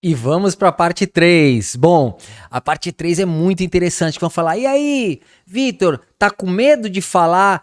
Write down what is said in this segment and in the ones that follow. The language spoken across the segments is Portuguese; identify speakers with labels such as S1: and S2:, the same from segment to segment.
S1: E vamos para a parte 3. Bom, a parte 3 é muito interessante. Vão falar, e aí, Vitor, tá com medo de falar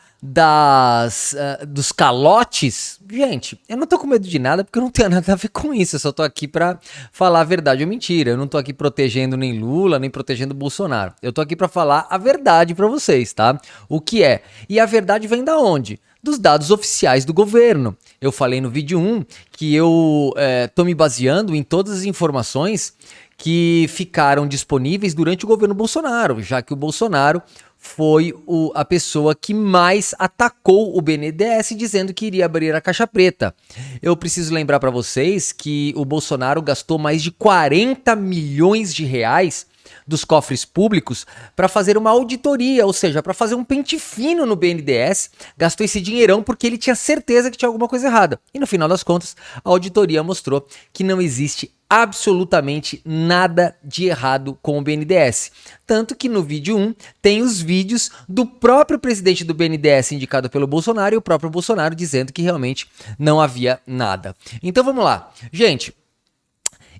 S1: dos calotes? Gente, eu não tô com medo de nada porque eu não tenho nada a ver com isso. Eu só tô aqui para falar a verdade ou mentira. Eu não tô aqui protegendo nem Lula, nem protegendo Bolsonaro. Eu tô aqui para falar a verdade para vocês, tá? O que é? E a verdade vem da onde? Dos dados oficiais do governo. Eu falei no vídeo 1 que eu tô me baseando em todas as informações que ficaram disponíveis durante o governo Bolsonaro, já que o Bolsonaro foi a pessoa que mais atacou o BNDES dizendo que iria abrir a caixa preta. Eu preciso lembrar para vocês que o Bolsonaro gastou mais de 40 milhões de reais dos cofres públicos para fazer uma auditoria, ou seja, para fazer um pente fino no BNDES, gastou esse dinheirão porque ele tinha certeza que tinha alguma coisa errada. E no final das contas, a auditoria mostrou que não existe absolutamente nada de errado com o BNDES. Tanto que no vídeo 1 tem os vídeos do próprio presidente do BNDES indicado pelo Bolsonaro e o próprio Bolsonaro dizendo que realmente não havia nada. Então vamos lá. Gente,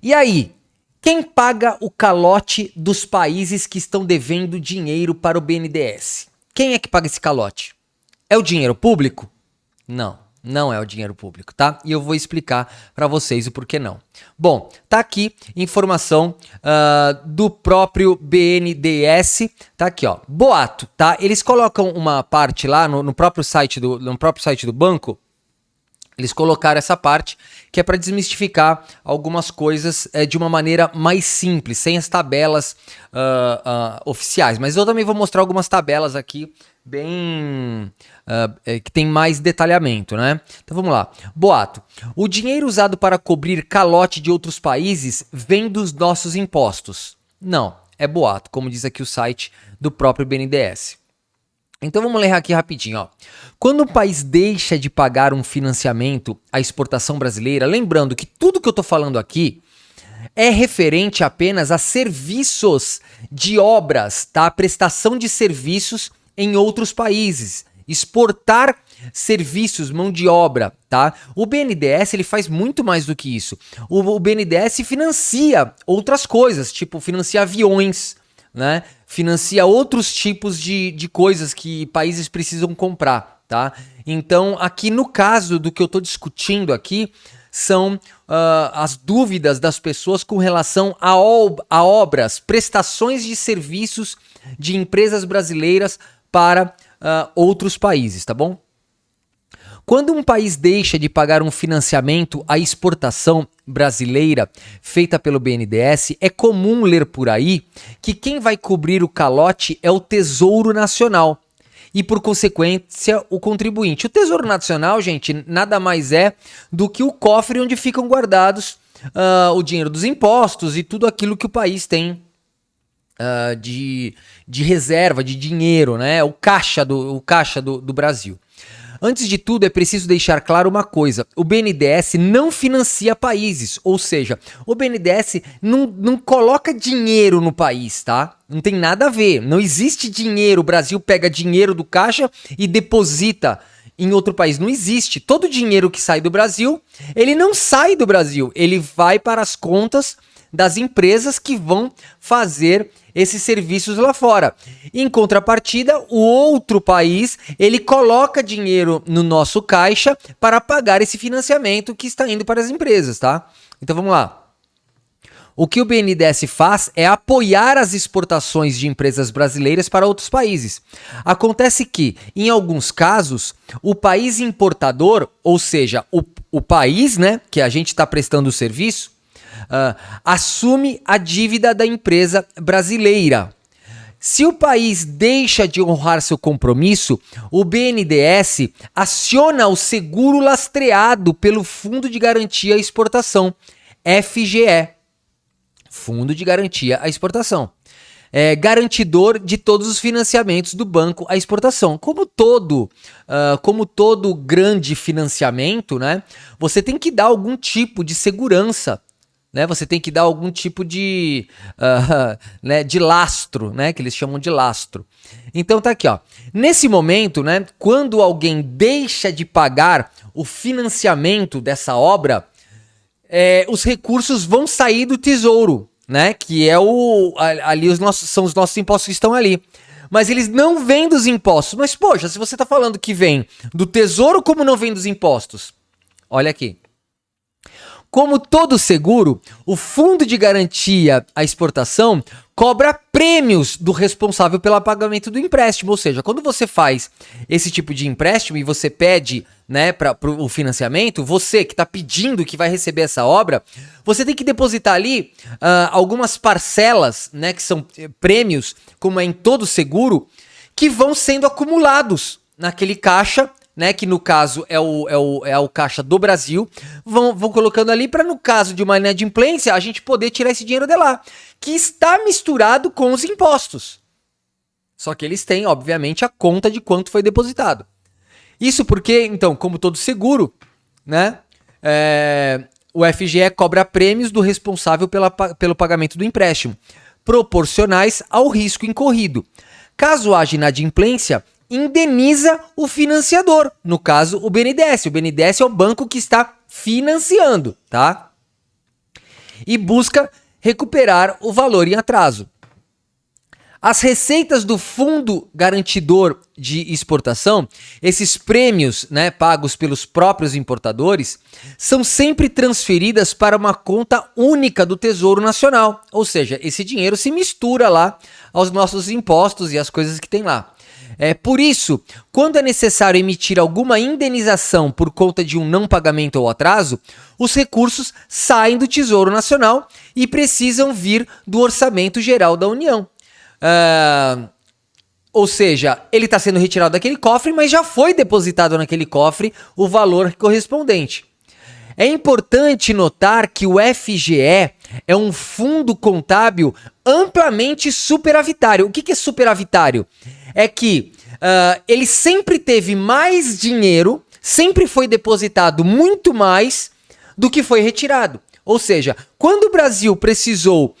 S1: e aí? Quem paga o calote dos países que estão devendo dinheiro para o BNDES? Quem é que paga esse calote? É o dinheiro público? Não, não é o dinheiro público, tá? E eu vou explicar para vocês o porquê não. Bom, tá aqui informação do próprio BNDES, tá aqui, ó, boato, tá? Eles colocam uma parte lá no próprio site do banco. Eles colocaram essa parte que é para desmistificar algumas coisas de uma maneira mais simples, sem as tabelas oficiais. Mas eu também vou mostrar algumas tabelas aqui bem que tem mais detalhamento, né? Então vamos lá. Boato. O dinheiro usado para cobrir calote de outros países vem dos nossos impostos. Não, é boato, como diz aqui o site do próprio BNDES. Então vamos ler aqui rapidinho, ó. Quando um país deixa de pagar um financiamento à exportação brasileira, lembrando que tudo que eu tô falando aqui é referente apenas a serviços de obras, tá? Prestação de serviços em outros países, exportar serviços, mão de obra, tá? O BNDES, ele faz muito mais do que isso. O BNDES financia outras coisas, tipo financia aviões, né? Financia outros tipos de coisas que países precisam comprar, tá? Então, aqui no caso do que eu estou discutindo aqui, são as dúvidas das pessoas com relação a obras, prestações de serviços de empresas brasileiras para outros países, tá bom? Quando um país deixa de pagar um financiamento à exportação brasileira feita pelo BNDES, é comum ler por aí que quem vai cobrir o calote é o Tesouro Nacional e, por consequência, o contribuinte. O Tesouro Nacional, gente, nada mais é do que o cofre onde ficam guardados o dinheiro dos impostos e tudo aquilo que o país tem de reserva, de dinheiro, né? O caixa do Brasil. Antes de tudo, é preciso deixar claro uma coisa: o BNDES não financia países, ou seja, o BNDES não coloca dinheiro no país, tá? Não tem nada a ver, não existe dinheiro, o Brasil pega dinheiro do caixa e deposita em outro país, não existe. Todo dinheiro que sai do Brasil, ele não sai do Brasil, ele vai para as contas das empresas que vão fazer esses serviços lá fora. Em contrapartida, o outro país, ele coloca dinheiro no nosso caixa para pagar esse financiamento que está indo para as empresas, tá? Então vamos lá. O que o BNDES faz é apoiar as exportações de empresas brasileiras para outros países. Acontece que, em alguns casos, o país importador, ou seja, o país, né, que a gente está prestando o serviço, assume a dívida da empresa brasileira. Se o país deixa de honrar seu compromisso, o BNDES aciona o seguro lastreado pelo Fundo de Garantia à Exportação, FGE, Fundo de Garantia à Exportação. Garantidor de todos os financiamentos do banco à exportação. Como todo grande financiamento, né, você tem que dar algum tipo de segurança, né? Você tem que dar algum tipo de lastro, né? Que eles chamam de lastro. Então tá aqui, ó. Nesse momento, né, quando alguém deixa de pagar o financiamento dessa obra, os recursos vão sair do Tesouro, né? Que é ali são os nossos impostos que estão ali. Mas eles não vêm dos impostos. Mas, poxa, se você está falando que vem do Tesouro, como não vem dos impostos? Olha aqui. Como todo seguro, o Fundo de Garantia à Exportação cobra prêmios do responsável pelo pagamento do empréstimo. Ou seja, quando você faz esse tipo de empréstimo e você pede, né, para o financiamento, você que está pedindo que vai receber essa obra, você tem que depositar ali algumas parcelas, né, que são prêmios, como é em todo seguro, que vão sendo acumulados naquele caixa, né, que no caso é o caixa do Brasil, vão colocando ali para, no caso de uma inadimplência, a gente poder tirar esse dinheiro de lá, que está misturado com os impostos. Só que eles têm, obviamente, a conta de quanto foi depositado. Isso porque, então, como todo seguro, né, o FGE cobra prêmios do responsável pelo pagamento do empréstimo, proporcionais ao risco incorrido. Caso haja inadimplência, indeniza o financiador, no caso o BNDES. O BNDES é o banco que está financiando, tá? E busca recuperar o valor em atraso. As receitas do Fundo Garantidor de Exportação, esses prêmios, né, pagos pelos próprios importadores, são sempre transferidas para uma conta única do Tesouro Nacional. Ou seja, esse dinheiro se mistura lá aos nossos impostos e as coisas que tem lá. Por isso, quando é necessário emitir alguma indenização por conta de um não pagamento ou atraso, os recursos saem do Tesouro Nacional e precisam vir do Orçamento Geral da União. Ou seja, ele está sendo retirado daquele cofre, mas já foi depositado naquele cofre o valor correspondente. É importante notar que o FGE é um fundo contábil amplamente superavitário. O que é superavitário? É que ele sempre teve mais dinheiro, sempre foi depositado muito mais do que foi retirado. Ou seja, quando o Brasil precisou,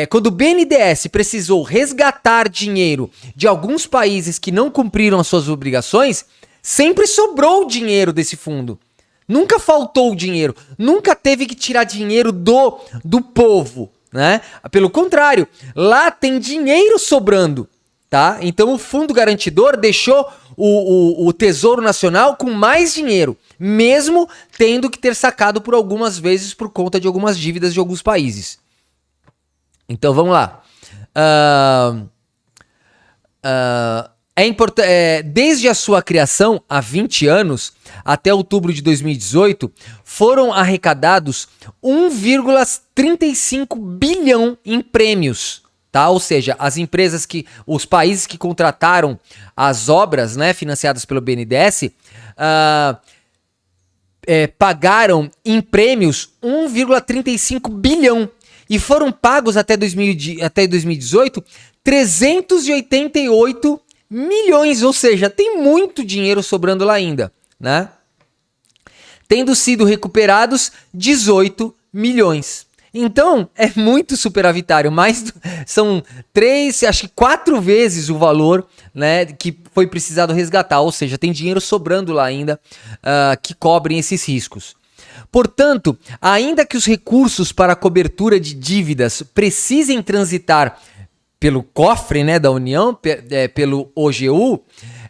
S1: quando o BNDES precisou resgatar dinheiro de alguns países que não cumpriram as suas obrigações, sempre sobrou dinheiro desse fundo. Nunca faltou dinheiro, nunca teve que tirar dinheiro do povo, né? Pelo contrário, lá tem dinheiro sobrando, tá? Então o Fundo Garantidor deixou o Tesouro Nacional com mais dinheiro, mesmo tendo que ter sacado por algumas vezes por conta de algumas dívidas de alguns países. Então vamos lá. Desde a sua criação, há 20 anos, até outubro de 2018, foram arrecadados 1,35 bilhão em prêmios, tá? Ou seja, os países que contrataram as obras, né, financiadas pelo BNDES, pagaram em prêmios 1,35 bilhão e foram pagos até 2018 388 milhões, ou seja, tem muito dinheiro sobrando lá ainda, né? Tendo sido recuperados 18 milhões. Então, é muito superavitário, são 4 vezes o valor, né, que foi precisado resgatar, ou seja, tem dinheiro sobrando lá ainda que cobrem esses riscos. Portanto, ainda que os recursos para a cobertura de dívidas precisem transitar pelo cofre, né, da União, pelo OGU,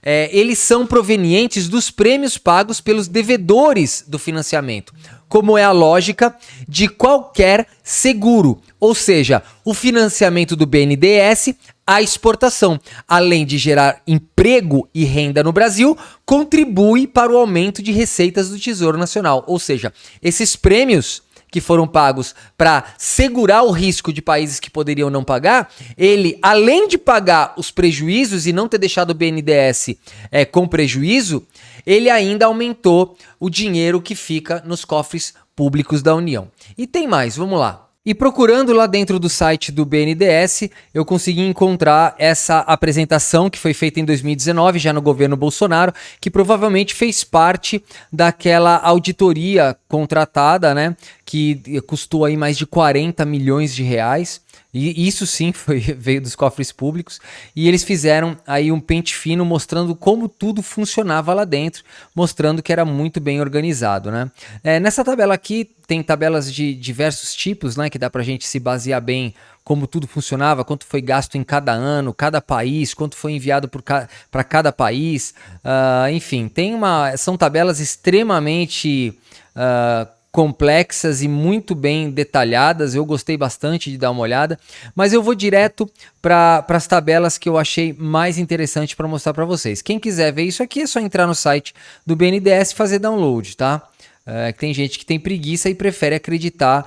S1: eles são provenientes dos prêmios pagos pelos devedores do financiamento, como é a lógica de qualquer seguro, ou seja, o financiamento do BNDES à exportação, além de gerar emprego e renda no Brasil, contribui para o aumento de receitas do Tesouro Nacional, ou seja, esses prêmios que foram pagos para segurar o risco de países que poderiam não pagar, ele, além de pagar os prejuízos e não ter deixado o BNDES com prejuízo, ele ainda aumentou o dinheiro que fica nos cofres públicos da União. E tem mais, vamos lá. E procurando lá dentro do site do BNDES, eu consegui encontrar essa apresentação que foi feita em 2019, já no governo Bolsonaro, que provavelmente fez parte daquela auditoria contratada, né, que custou aí mais de 40 milhões de reais, E isso sim veio dos cofres públicos. E eles fizeram aí um pente fino mostrando como tudo funcionava lá dentro, mostrando que era muito bem organizado, né? Nessa tabela aqui tem tabelas de diversos tipos, né? Que dá pra gente se basear bem como tudo funcionava, quanto foi gasto em cada ano, cada país, quanto foi enviado para cada país. Enfim, são tabelas extremamente complexas e muito bem detalhadas. Eu gostei bastante de dar uma olhada, mas eu vou direto para as tabelas que eu achei mais interessante para mostrar para vocês. Quem quiser ver isso aqui é só entrar no site do BNDES e fazer download, tá? Tem gente que tem preguiça e prefere acreditar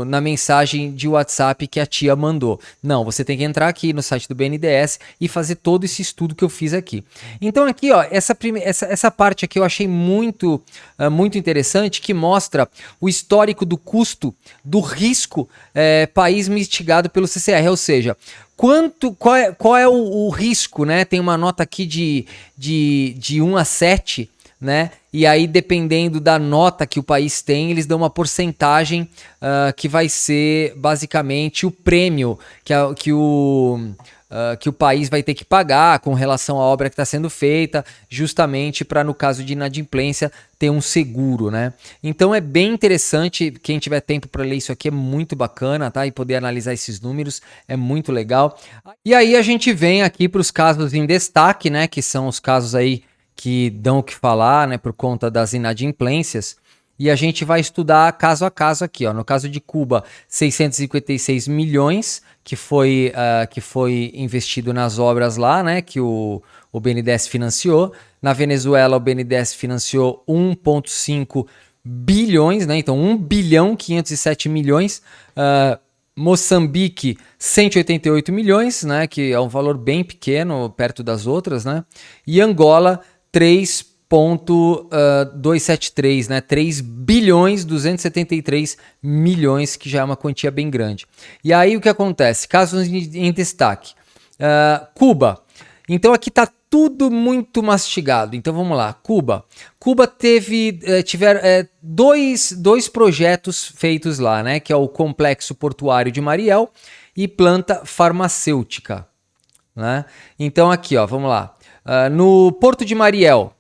S1: na mensagem de WhatsApp que a tia mandou. Não, você tem que entrar aqui no site do BNDES e fazer todo esse estudo que eu fiz aqui. Então aqui, ó, essa parte aqui eu achei muito interessante, que mostra o histórico do custo do risco país mitigado pelo CCR, ou seja, qual é o risco, né? Tem uma nota aqui de 1 a 7, né? E aí, dependendo da nota que o país tem, eles dão uma porcentagem que vai ser basicamente o prêmio que o país vai ter que pagar com relação à obra que está sendo feita, justamente para, no caso de inadimplência, ter um seguro, né? Então é bem interessante, quem tiver tempo para ler isso aqui é muito bacana, tá? E poder analisar esses números é muito legal. E aí a gente vem aqui para os casos em destaque, né? Que são os casos aí que dão o que falar, né, por conta das inadimplências, e a gente vai estudar caso a caso aqui, ó. No caso de Cuba, 656 milhões que foi investido nas obras lá, né, que o BNDES financiou. Na Venezuela, o BNDES financiou 1,5 bilhões, né, então 1 bilhão 507 milhões. Moçambique, 188 milhões, né, que é um valor bem pequeno perto das outras, né, e Angola, 3,273, né? 3 bilhões 273 milhões, que já é uma quantia bem grande. E aí o que acontece? Casos em destaque. Cuba. Então aqui está tudo muito mastigado. Então vamos lá. Cuba tiveram dois projetos feitos lá, né? Que é o Complexo Portuário de Mariel e planta farmacêutica, né? Então aqui, ó, vamos lá. No Porto de Mariel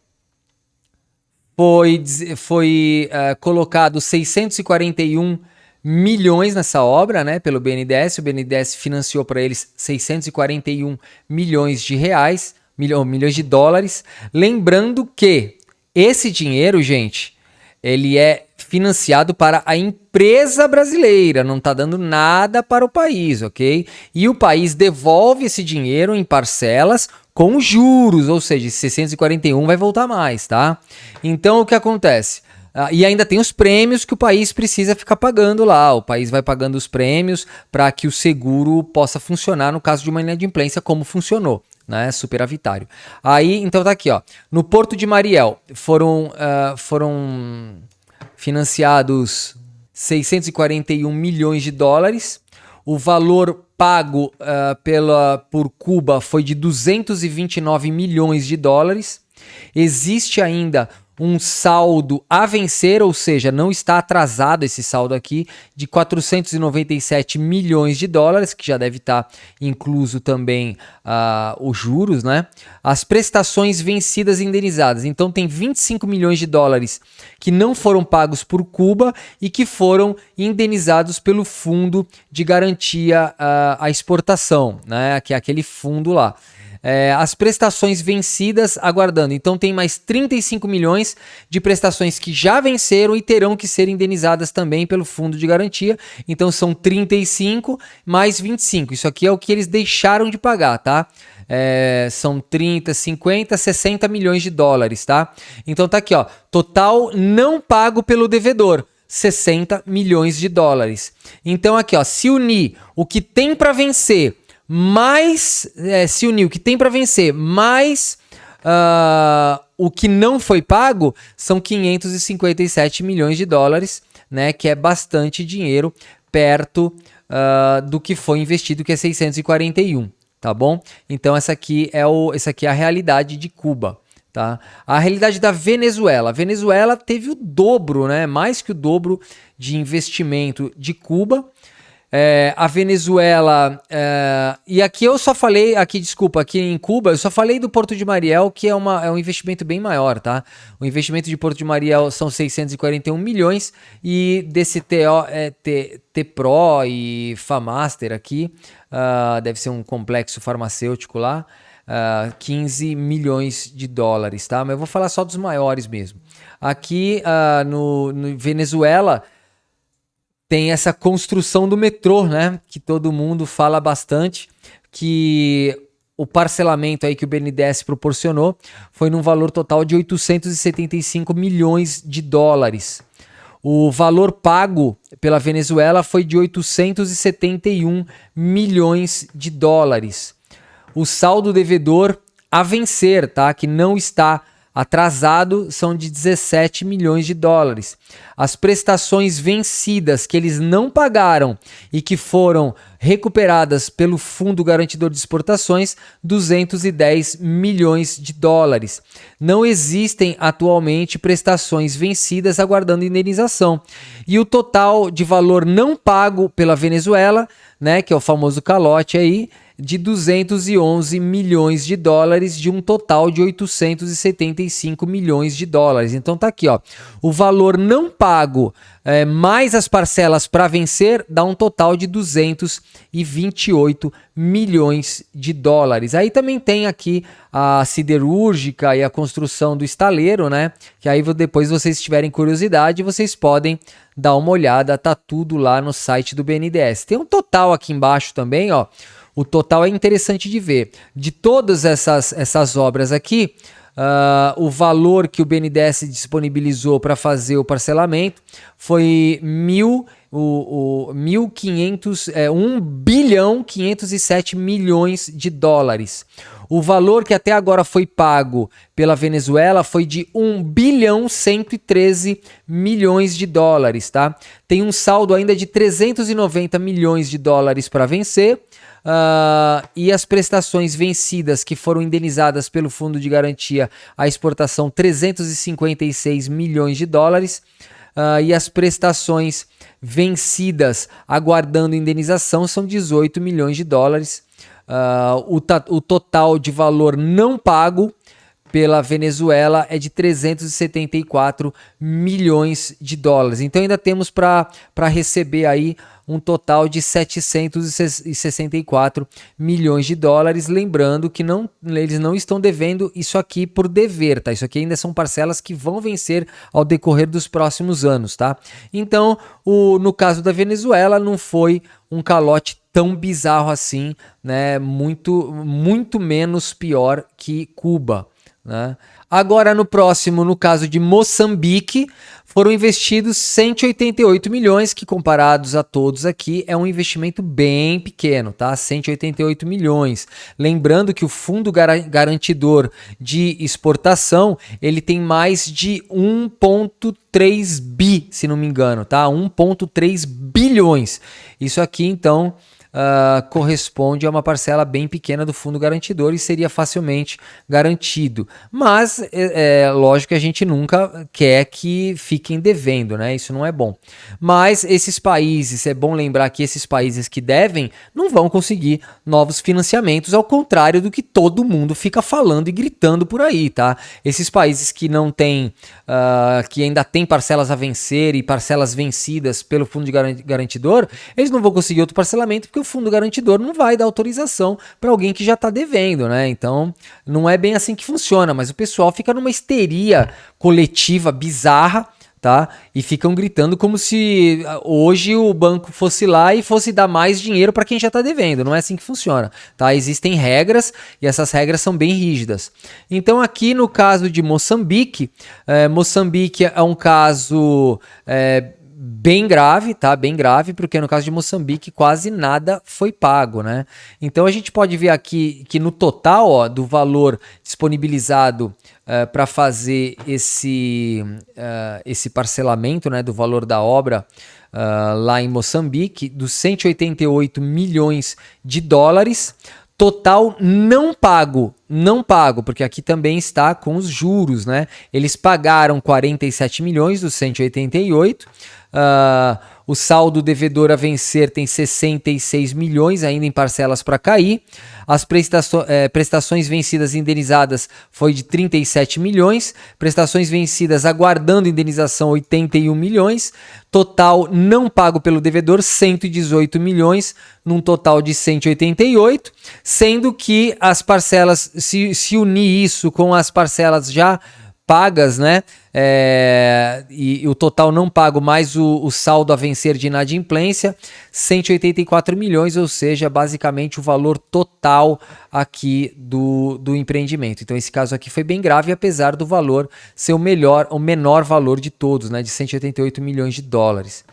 S1: foi colocado 641 milhões nessa obra, né, pelo BNDES. O BNDES financiou para eles 641 milhões de reais, milhões de dólares. Lembrando que esse dinheiro, gente, ele é financiado para a empresa brasileira, não está dando nada para o país, ok? E o país devolve esse dinheiro em parcelas com juros, ou seja, 641 vai voltar mais, tá? Então o que acontece? E ainda tem os prêmios que o país precisa ficar pagando lá. O país vai pagando os prêmios para que o seguro possa funcionar no caso de uma inadimplência, como funcionou, né? Superavitário. Aí, então tá aqui, ó. No Porto de Mariel foram financiados 641 milhões de dólares. O valor pago por Cuba foi de 229 milhões de dólares. Existe ainda um saldo a vencer, ou seja, não está atrasado esse saldo aqui, de 497 milhões de dólares, que já deve estar incluso também os juros, né? As prestações vencidas e indenizadas. Então tem 25 milhões de dólares que não foram pagos por Cuba e que foram indenizados pelo Fundo de Garantia à Exportação, né? Que é aquele fundo lá. As prestações vencidas aguardando. Então tem mais 35 milhões de prestações que já venceram e terão que ser indenizadas também pelo fundo de garantia. Então são 35 mais 25. Isso aqui é o que eles deixaram de pagar, tá? São 30, 50, 60 milhões de dólares, tá? Então tá aqui, ó. Total não pago pelo devedor. 60 milhões de dólares. Então aqui, ó, se unir o que tem para vencer mais se unir o que tem para vencer, mais o que não foi pago, são 557 milhões de dólares, né? Que é bastante dinheiro perto do que foi investido, que é 641, tá bom? Então essa aqui é a realidade de Cuba, tá? A realidade da Venezuela. A Venezuela teve o dobro, né? Mais que o dobro de investimento de Cuba. A Venezuela, e aqui eu só falei, aqui em Cuba, eu só falei do Porto de Mariel, que é um investimento bem maior, tá? O investimento de Porto de Mariel são 641 milhões e desse T-Pro e Famaster aqui, deve ser um complexo farmacêutico lá, 15 milhões de dólares, tá? Mas eu vou falar só dos maiores mesmo. Aqui no Venezuela, tem essa construção do metrô, né? Que todo mundo fala bastante, que o parcelamento aí que o BNDES proporcionou foi num valor total de 875 milhões de dólares. O valor pago pela Venezuela foi de 871 milhões de dólares. O saldo devedor a vencer, tá? Que não está atrasado, são de 17 milhões de dólares. As prestações vencidas que eles não pagaram e que foram recuperadas pelo Fundo Garantidor de Exportações, 210 milhões de dólares. Não existem atualmente prestações vencidas aguardando indenização. E o total de valor não pago pela Venezuela, né, que é o famoso calote aí, de 211 milhões de dólares, de um total de 875 milhões de dólares. Então tá aqui, ó, o valor não pago mais as parcelas para vencer dá um total de 228 milhões de dólares. Aí também tem aqui a siderúrgica e a construção do estaleiro, né? Que aí depois, vocês tiverem curiosidade, vocês podem dar uma olhada, tá tudo lá no site do BNDES. Tem um total aqui embaixo também, ó. O total é interessante de ver. De todas essas obras aqui, o valor que o BNDES disponibilizou para fazer o parcelamento foi 1 bilhão 507 milhões de dólares. O valor que até agora foi pago pela Venezuela foi de 1 bilhão 113 milhões de dólares, tá? Tem um saldo ainda de 390 milhões de dólares para vencer. E as prestações vencidas que foram indenizadas pelo Fundo de Garantia à Exportação, 356 milhões de dólares. E as prestações vencidas aguardando indenização são 18 milhões de dólares. O total de valor não pago pela Venezuela é de 374 milhões de dólares. Então ainda temos para receber aí um total de 764 milhões de dólares. Lembrando que eles não estão devendo isso aqui por dever, tá? Isso aqui ainda são parcelas que vão vencer ao decorrer dos próximos anos, tá? Então, no caso da Venezuela, não foi um calote tão bizarro assim, né? Muito, muito menos pior que Cuba, né? Agora, no caso de Moçambique, foram investidos 188 milhões, que comparados a todos aqui é um investimento bem pequeno, tá? 188 milhões. Lembrando que o Fundo Garantidor de Exportação, ele tem mais de 1,3 bi, se não me engano, tá? 1,3 bilhões. Isso aqui, então, corresponde a uma parcela bem pequena do fundo garantidor e seria facilmente garantido. Mas lógico que a gente nunca quer que fiquem devendo, né? Isso não é bom. Mas esses países, é bom lembrar que esses países que devem não vão conseguir novos financiamentos, ao contrário do que todo mundo fica falando e gritando por aí, tá? Esses países que não têm, que ainda têm parcelas a vencer e parcelas vencidas pelo fundo garantidor, eles não vão conseguir outro parcelamento porque o fundo garantidor não vai dar autorização para alguém que já está devendo, né? Então, não é bem assim que funciona, mas o pessoal fica numa histeria coletiva bizarra, tá? E ficam gritando como se hoje o banco fosse lá e fosse dar mais dinheiro para quem já está devendo. Não é assim que funciona, tá? Existem regras e essas regras são bem rígidas. Então, aqui no caso de Moçambique, Moçambique é um caso bem grave, tá? Bem grave, porque no caso de Moçambique quase nada foi pago, né? Então a gente pode ver aqui que no total, ó, do valor disponibilizado para fazer esse parcelamento, né, do valor da obra lá em Moçambique, dos 188 milhões de dólares, total não pago, porque aqui também está com os juros, né? Eles pagaram 47 milhões dos 188. o saldo devedor a vencer tem 66 milhões ainda em parcelas para cair. As prestações vencidas e indenizadas foi de 37 milhões. Prestações vencidas aguardando indenização, 81 milhões. Total não pago pelo devedor, 118 milhões, num total de 188. Sendo que as parcelas, se unir isso com as parcelas já pagas, né? E o total não pago mais o saldo a vencer de inadimplência, 184 milhões, ou seja, basicamente o valor total aqui do empreendimento. Então esse caso aqui foi bem grave, apesar do valor ser o menor valor de todos, né? De 188 milhões de dólares.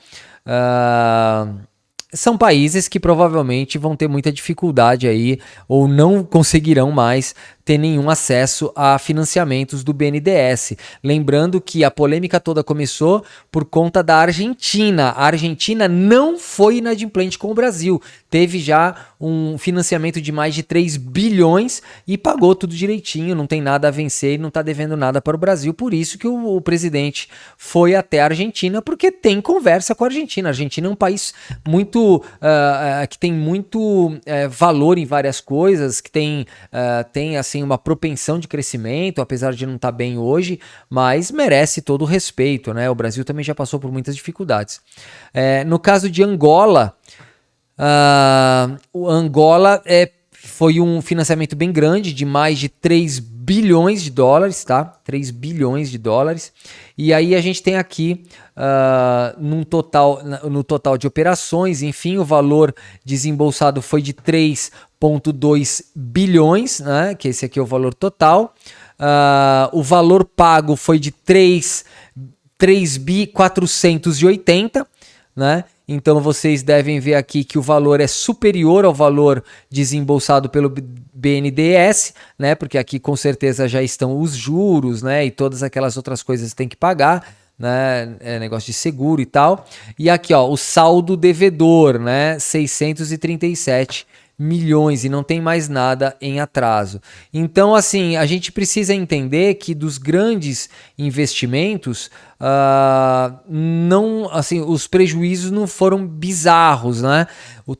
S1: São países que provavelmente vão ter muita dificuldade aí, ou não conseguirão mais ter nenhum acesso a financiamentos do BNDES. Lembrando que a polêmica toda começou por conta da Argentina. A Argentina não foi inadimplente com o Brasil. Teve já um financiamento de mais de 3 bilhões e pagou tudo direitinho, não tem nada a vencer e não está devendo nada para o Brasil. Por isso que o presidente foi até a Argentina, porque tem conversa com a Argentina. A Argentina é um país muito que tem muito valor em várias coisas, que tem assim uma propensão de crescimento, apesar de não estar bem hoje, mas merece todo o respeito, né? O Brasil também já passou por muitas dificuldades. No caso de Angola, o Angola foi um financiamento bem grande, de mais de 3 bilhões de dólares, tá? 3 bilhões de dólares. E aí a gente tem aqui, no total de operações, enfim, o valor desembolsado foi de 3,2 bilhões, né? Que esse aqui é o valor total. O valor pago foi de 3.480, né? Então vocês devem ver aqui que o valor é superior ao valor desembolsado pelo BNDES, né? Porque aqui com certeza já estão os juros, né? E todas aquelas outras coisas que tem que pagar, né? Negócio de seguro e tal. E aqui, ó, o saldo devedor, né? 637 milhões e não tem mais nada em atraso. Então, assim, a gente precisa entender que dos grandes investimentos, não, assim, os prejuízos não foram bizarros, né?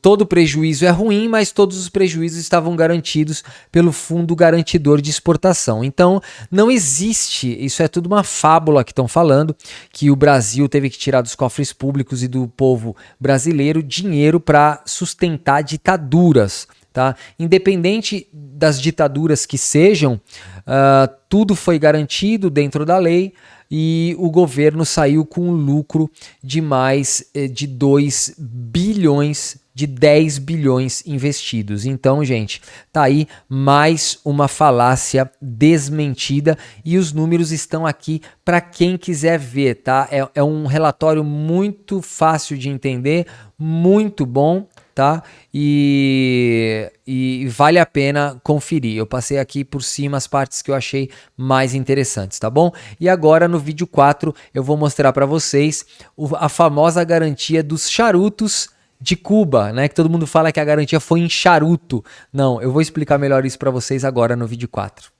S1: Todo prejuízo é ruim, mas todos os prejuízos estavam garantidos pelo Fundo Garantidor de Exportação. Então, não existe, isso é tudo uma fábula que estão falando, que o Brasil teve que tirar dos cofres públicos e do povo brasileiro dinheiro para sustentar ditaduras. Tá? Independente das ditaduras que sejam, tudo foi garantido dentro da lei e o governo saiu com um lucro de mais de 2 bilhões, de 10 bilhões investidos. Então, gente, tá aí mais uma falácia desmentida e os números estão aqui para quem quiser ver, tá? É um relatório muito fácil de entender, muito bom, tá? E vale a pena conferir. Eu passei aqui por cima as partes que eu achei mais interessantes, tá bom? E agora no vídeo 4 eu vou mostrar para vocês a famosa garantia dos charutos de Cuba, né? Que todo mundo fala que a garantia foi em charuto. Não, eu vou explicar melhor isso para vocês agora no vídeo 4.